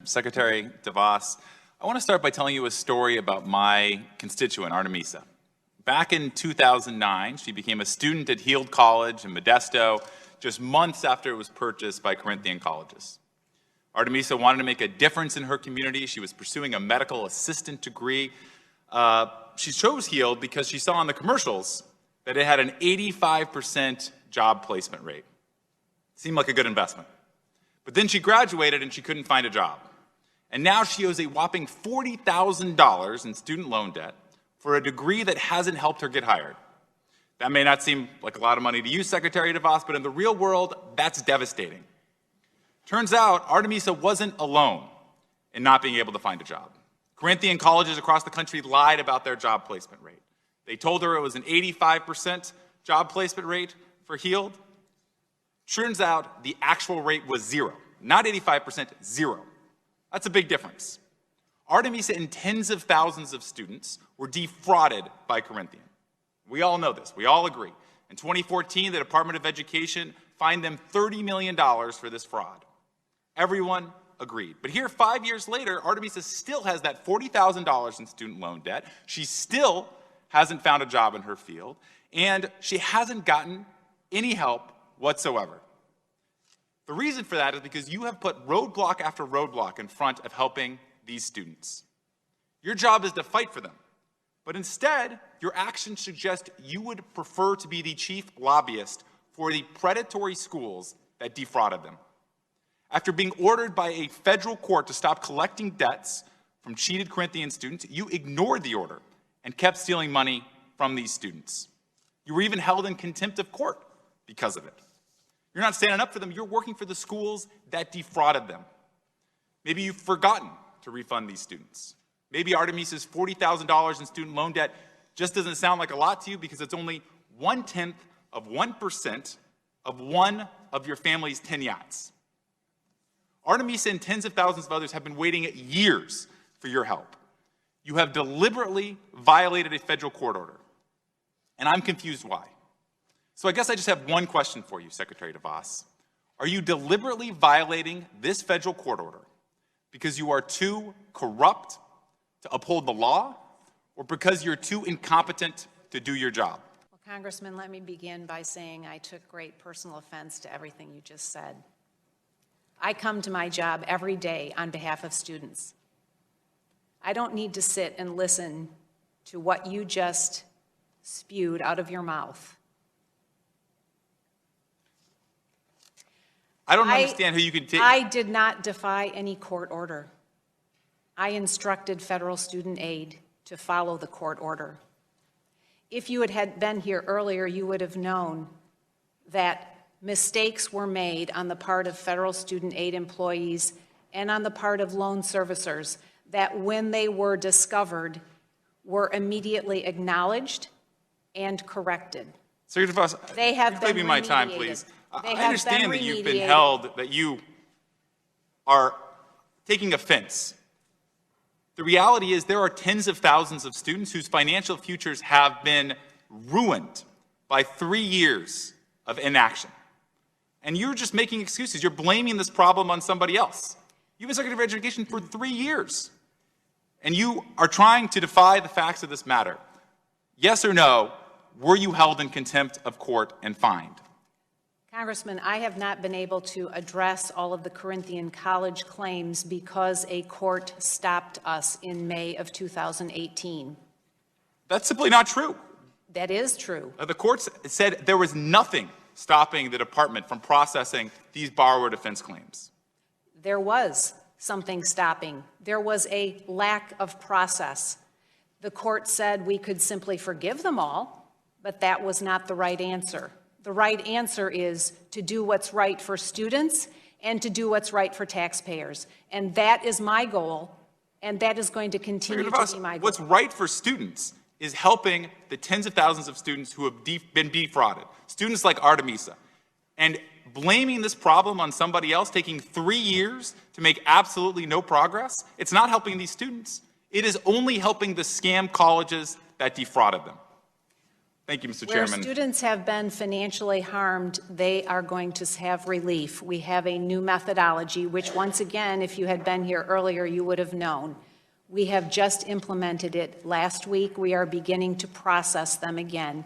Secretary DeVos, I want to start by telling you a story about my constituent, Artemisa. Back in 2009, she became a student at Heald College in Modesto, just months after it was purchased by Corinthian Colleges. Artemisa wanted to make a difference in her community. She was pursuing a medical assistant degree. She chose Heald because she saw in the commercials that it had an 85% job placement rate. Seemed like a good investment. But then she graduated and she couldn't find a job. And now she owes a whopping $40,000 in student loan debt for a degree that hasn't helped her get hired. That may not seem like a lot of money to you, Secretary DeVos, but in the real world, that's devastating. Turns out, Artemisa wasn't alone in not being able to find a job. Corinthian colleges across the country lied about their job placement rate. They told her it was an 85% job placement rate for Heald. Turns out the actual rate was zero. Not 85%, zero. That's a big difference. Artemisa and tens of thousands of students were defrauded by Corinthian. We all know this. We all agree. In 2014, the Department of Education fined them $30 million for this fraud. Everyone agreed. But here, 5 years later, Artemisa still has that $40,000 in student loan debt. She still hasn't found a job in her field, and she hasn't gotten any help whatsoever. The reason for that is because you have put roadblock after roadblock in front of helping these students. Your job is to fight for them, but instead, your actions suggest you would prefer to be the chief lobbyist for the predatory schools that defrauded them. After being ordered by a federal court to stop collecting debts from cheated Corinthian students, you ignored the order and kept stealing money from these students. You were even held in contempt of court because of it. You're not standing up for them, you're working for the schools that defrauded them. Maybe you've forgotten to refund these students. Maybe Artemisa's $40,000 in student loan debt just doesn't sound like a lot to you because it's only 0.1% of one of your family's 10 yachts. Artemisa and tens of thousands of others have been waiting years for your help. You have deliberately violated a federal court order, and I'm confused why. So I guess I just have one question for you, Secretary DeVos. Are you deliberately violating this federal court order because you are too corrupt to uphold the law, or because you're too incompetent to do your job? Well, Congressman, let me begin by saying I took great personal offense to everything you just said. I come to my job every day on behalf of students. I don't need to sit and listen to what you just spewed out of your mouth. I don't understand how you can take... I did not defy any court order. I instructed federal student aid to follow the court order. If you had been here earlier, you would have known that mistakes were made on the part of federal student aid employees and on the part of loan servicers that when they were discovered were immediately acknowledged and corrected. Secretary DeVos, they have been my time, please. I understand that you've been held, that you are taking offense. The reality is there are tens of thousands of students whose financial futures have been ruined by 3 years of inaction. And you're just making excuses. You're blaming this problem on somebody else. You've been Secretary of Education for 3 years. And you are trying to defy the facts of this matter. Yes or no, were you held in contempt of court and fined? Congressman, I have not been able to address all of the Corinthian College claims because a court stopped us in May of 2018. That's simply not true. That is true. The courts said there was nothing stopping the department from processing these borrower defense claims. There was something stopping. There was a lack of process. The court said we could simply forgive them all, but that was not the right answer. The right answer is to do what's right for students and to do what's right for taxpayers. And that is my goal, and that is going to continue to be my goal. What's right for students is helping the tens of thousands of students who have been defrauded, students like Artemisa. And blaming this problem on somebody else, taking 3 years to make absolutely no progress, it's not helping these students. It is only helping the scam colleges that defrauded them. Thank you, Mr. Where Chairman. students have been financially harmed, they are going to have relief. We have a new methodology, which once again, if you had been here earlier, you would have known. We have just implemented it last week. We are beginning to process them again.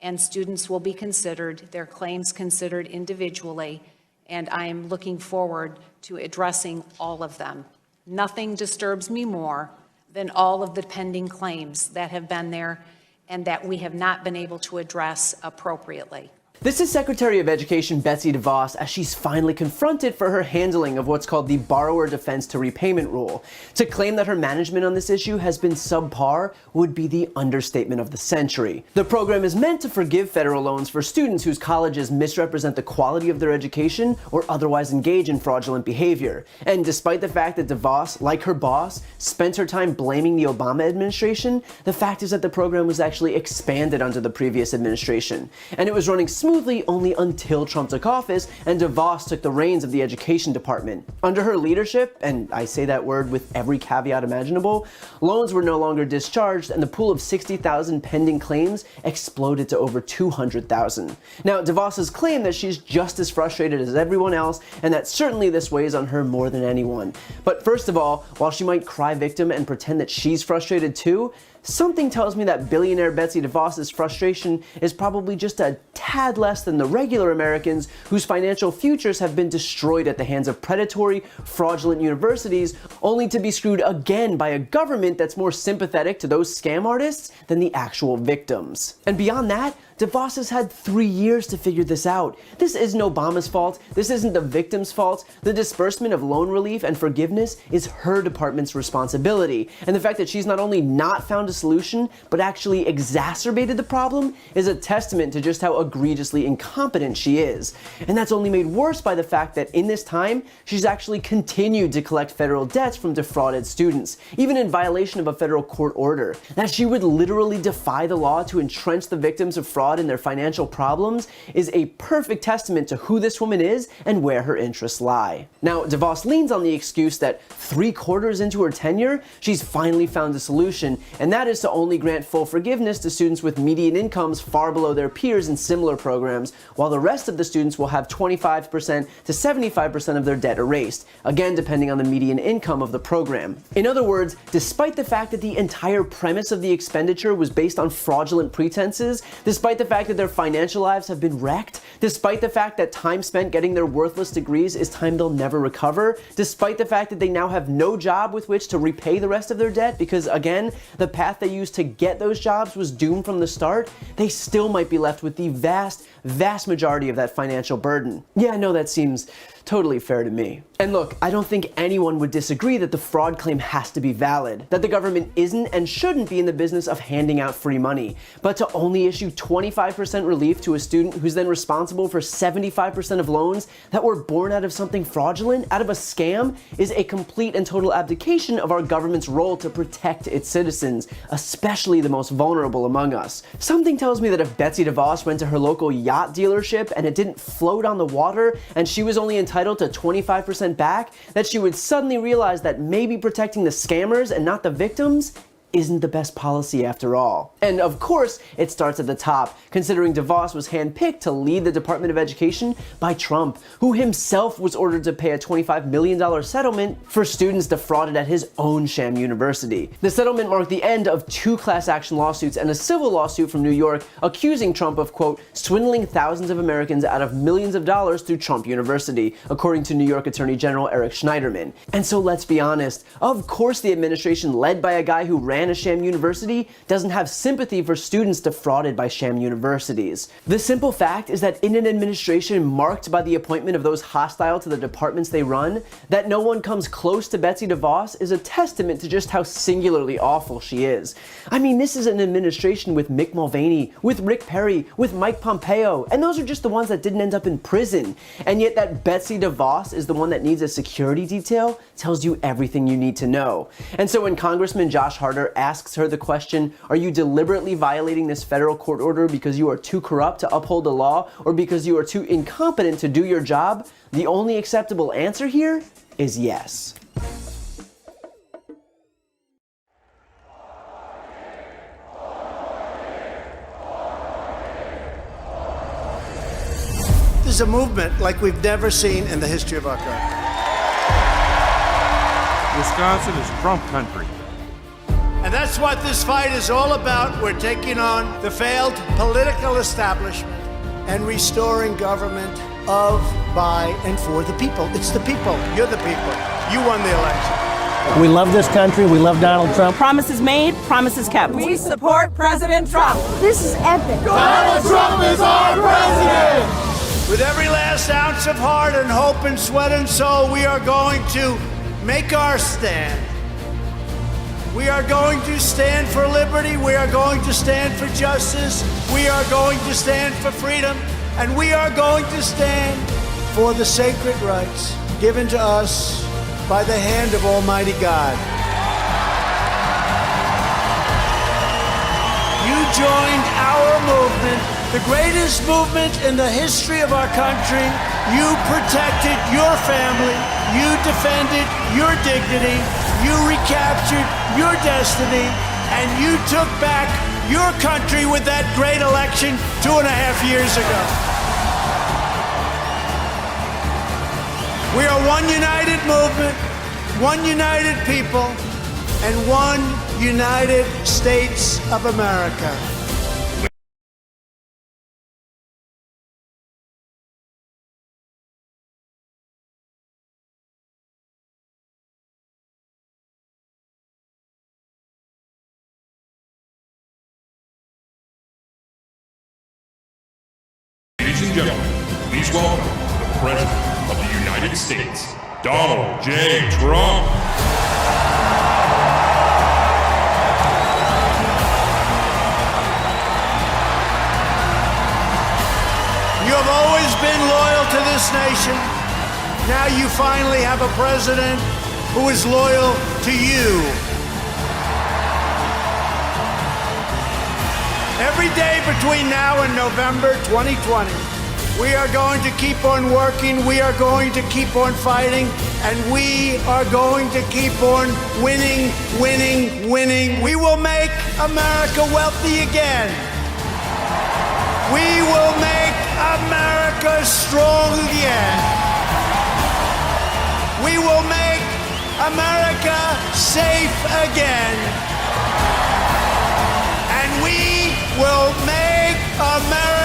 And students will be considered, their claims considered individually, and I am looking forward to addressing all of them. Nothing disturbs me more than all of the pending claims that have been there and that we have not been able to address appropriately. This is Secretary of Education Betsy DeVos as she's finally confronted for her handling of what's called the borrower defense to repayment rule. To claim that her management on this issue has been subpar would be the understatement of the century. The program is meant to forgive federal loans for students whose colleges misrepresent the quality of their education or otherwise engage in fraudulent behavior. And despite the fact that DeVos, like her boss, spent her time blaming the Obama administration, the fact is that the program was actually expanded under the previous administration. And it was running smoothly only until Trump took office and DeVos took the reins of the education department. Under her leadership, and I say that word with every caveat imaginable, loans were no longer discharged and the pool of 60,000 pending claims exploded to over 200,000. Now, DeVos has claimed that she's just as frustrated as everyone else and that certainly this weighs on her more than anyone. But first of all, while she might cry victim and pretend that she's frustrated too, something tells me that billionaire Betsy DeVos's frustration is probably just a tad less than the regular Americans whose financial futures have been destroyed at the hands of predatory, fraudulent universities, only to be screwed again by a government that's more sympathetic to those scam artists than the actual victims. And beyond that, DeVos has had 3 years to figure this out. This isn't Obama's fault. This isn't the victim's fault. The disbursement of loan relief and forgiveness is her department's responsibility. And the fact that she's not only not found a solution, but actually exacerbated the problem is a testament to just how egregiously incompetent she is. And that's only made worse by the fact that in this time, she's actually continued to collect federal debts from defrauded students, even in violation of a federal court order. That she would literally defy the law to entrench the victims of fraud in their financial problems is a perfect testament to who this woman is and where her interests lie. Now, DeVos leans on the excuse that 3/4 into her tenure, she's finally found a solution, and that is to only grant full forgiveness to students with median incomes far below their peers in similar programs, while the rest of the students will have 25% to 75% of their debt erased, again depending on the median income of the program. In other words, despite the fact that the entire premise of the expenditure was based on fraudulent pretenses, despite the fact that their financial lives have been wrecked, despite the fact that time spent getting their worthless degrees is time they'll never recover, despite the fact that they now have no job with which to repay the rest of their debt because, again, the path they used to get those jobs was doomed from the start, they still might be left with the vast majority of that financial burden. Yeah, I know that seems totally fair to me. And look, I don't think anyone would disagree that the fraud claim has to be valid, that the government isn't and shouldn't be in the business of handing out free money. But to only issue 25% relief to a student who's then responsible for 75% of loans that were born out of something fraudulent, out of a scam, is a complete and total abdication of our government's role to protect its citizens, especially the most vulnerable among us. Something tells me that if Betsy DeVos went to her local yacht dealership and it didn't float on the water and she was only entitled to 25% back, that she would suddenly realize that maybe protecting the scammers and not the victims isn't the best policy after all. And of course, it starts at the top, considering DeVos was handpicked to lead the Department of Education by Trump, who himself was ordered to pay a $25 million settlement for students defrauded at his own sham university. The settlement marked the end of 2 class action lawsuits and a civil lawsuit from New York accusing Trump of, quote, swindling thousands of Americans out of millions of dollars through Trump University, according to New York Attorney General Eric Schneiderman. And so let's be honest, of course the administration led by a guy who ran a sham university doesn't have sympathy for students defrauded by sham universities. The simple fact is that in an administration marked by the appointment of those hostile to the departments they run, that no one comes close to Betsy DeVos is a testament to just how singularly awful she is. I mean, this is an administration with Mick Mulvaney, with Rick Perry, with Mike Pompeo, and those are just the ones that didn't end up in prison. And yet that Betsy DeVos is the one that needs a security detail tells you everything you need to know. And so when Congressman Josh Harder asks her the question, are you deliberately violating this federal court order because you are too corrupt to uphold the law or because you are too incompetent to do your job? The only acceptable answer here is yes. is a movement like we've never seen in the history of our country. Wisconsin is Trump country. And that's what this fight is all about. We're taking on the failed political establishment and restoring government of, by, and for the people. It's the people. You're the people. You won the election. We love this country. We love Donald Trump. Promises made, promises kept. We support President Trump. This is epic. Donald Trump is our president! With every last ounce of heart and hope and sweat and soul, we are going to make our stand. We are going to stand for liberty. We are going to stand for justice. We are going to stand for freedom. And we are going to stand for the sacred rights given to us by the hand of Almighty God. You joined our movement, the greatest movement in the history of our country. You protected your family. You defended your dignity. You recaptured your destiny. And you took back your country with that great election 2.5 years ago. We are one united movement, one united people, and one United States of America. Ladies and gentlemen, please welcome the President of the United States, Donald J. Trump. You have always been loyal to this nation. Now you finally have a president who is loyal to you. Every day between now and November 2020, we are going to keep on working, we are going to keep on fighting, and we are going to keep on winning, winning, winning. We will make America wealthy again. We will make America strong again. We will make America safe again. And we will make America